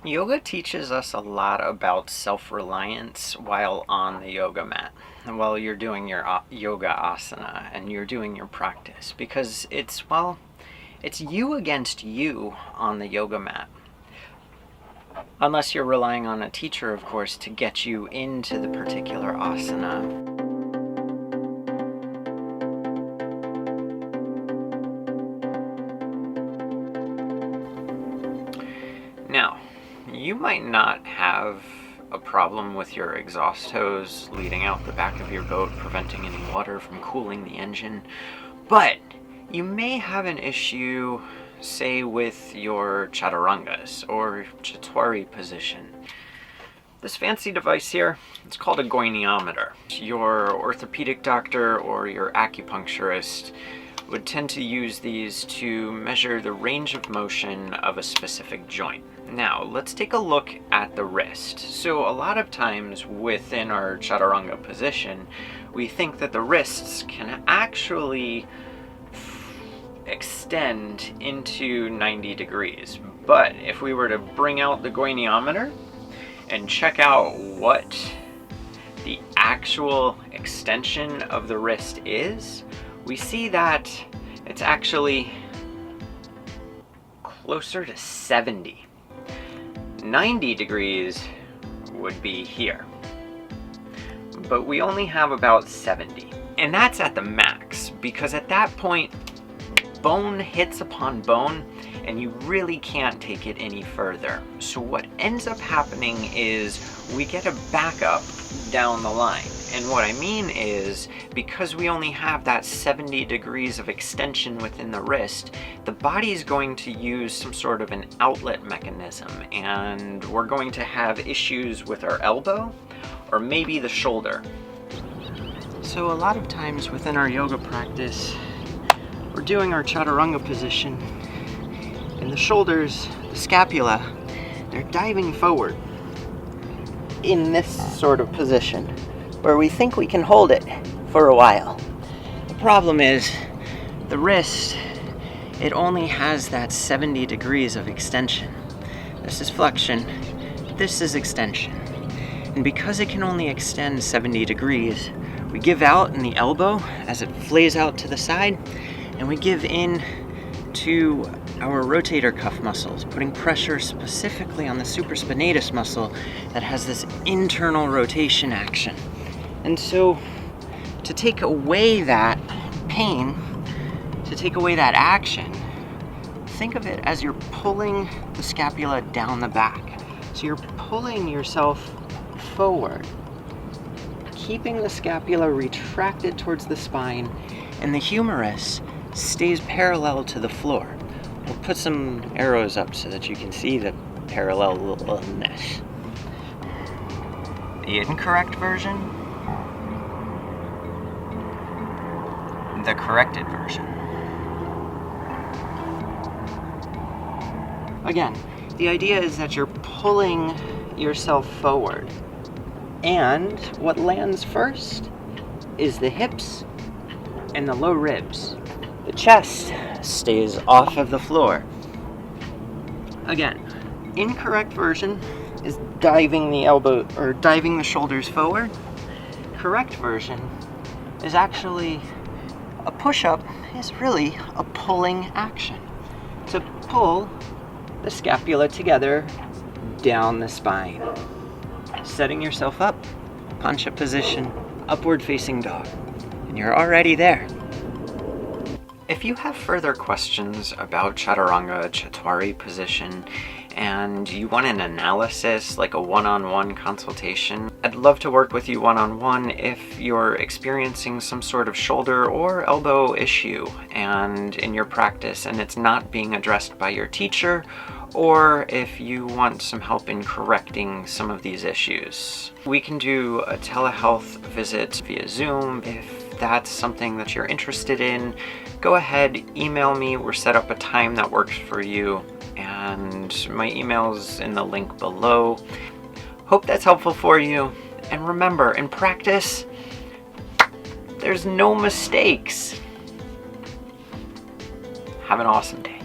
Yoga teaches us a lot about self-reliance while on the yoga mat, while you're doing your yoga asana and you're doing your practice, because it's you against you on the yoga mat. Unless you're relying on a teacher, of course, to get you into the particular asana. Now, you might not have a problem with your exhaust hose leading out the back of your boat, preventing any water from cooling the engine, but you may have an issue, say, with your chaturangas or catvari position. This fancy device here, it's called a goniometer. Your orthopedic doctor or your acupuncturist would tend to use these to measure the range of motion of a specific joint. Now, let's take a look at the wrist. So a lot of times within our chaturanga position, we think that the wrists can actually extend into 90 degrees. But if we were to bring out the goniometer and check out what the actual extension of the wrist is, we see that it's actually closer to 70. 90 degrees would be here, but we only have about 70. And that's at the max, because at that point, bone hits upon bone, and you really can't take it any further. So what ends up happening is we get a backup down the line. And what I mean is, because we only have that 70 degrees of extension within the wrist, the body is going to use some sort of an outlet mechanism, and we're going to have issues with our elbow or maybe the shoulder. So a lot of times within our yoga practice, we're doing our chaturanga position, and the shoulders, the scapula, they're diving forward in this sort of position, where we think we can hold it for a while. The problem is the wrist, it only has that 70 degrees of extension. This is flexion, this is extension. And because it can only extend 70 degrees, we give out in the elbow as it flays out to the side, and we give in to our rotator cuff muscles, putting pressure specifically on the supraspinatus muscle that has this internal rotation action. And so to take away that pain, to take away that action, think of it as you're pulling the scapula down the back. So you're pulling yourself forward, keeping the scapula retracted towards the spine, and the humerus stays parallel to the floor. We'll put some arrows up so that you can see the parallelness. The incorrect version, the corrected version. Again, the idea is that you're pulling yourself forward, and what lands first is the hips and the low ribs. The chest stays off of the floor. Again, incorrect version is diving the elbow or diving the shoulders forward. Correct version is actually a push-up is really a pulling action. To pull the scapula together down the spine. Setting yourself up, punch-up position, upward facing dog. And you're already there. If you have further questions about Chaturanga catvari position and you want an analysis, like a one-on-one consultation, I'd love to work with you one-on-one if you're experiencing some sort of shoulder or elbow issue and in your practice and it's not being addressed by your teacher, or if you want some help in correcting some of these issues. We can do a telehealth visit via Zoom. If that's something that you're interested in, go ahead, email me. We'll set up a time that works for you, and my email's in the link below. Hope that's helpful for you. And remember, in practice, there's no mistakes. Have an awesome day.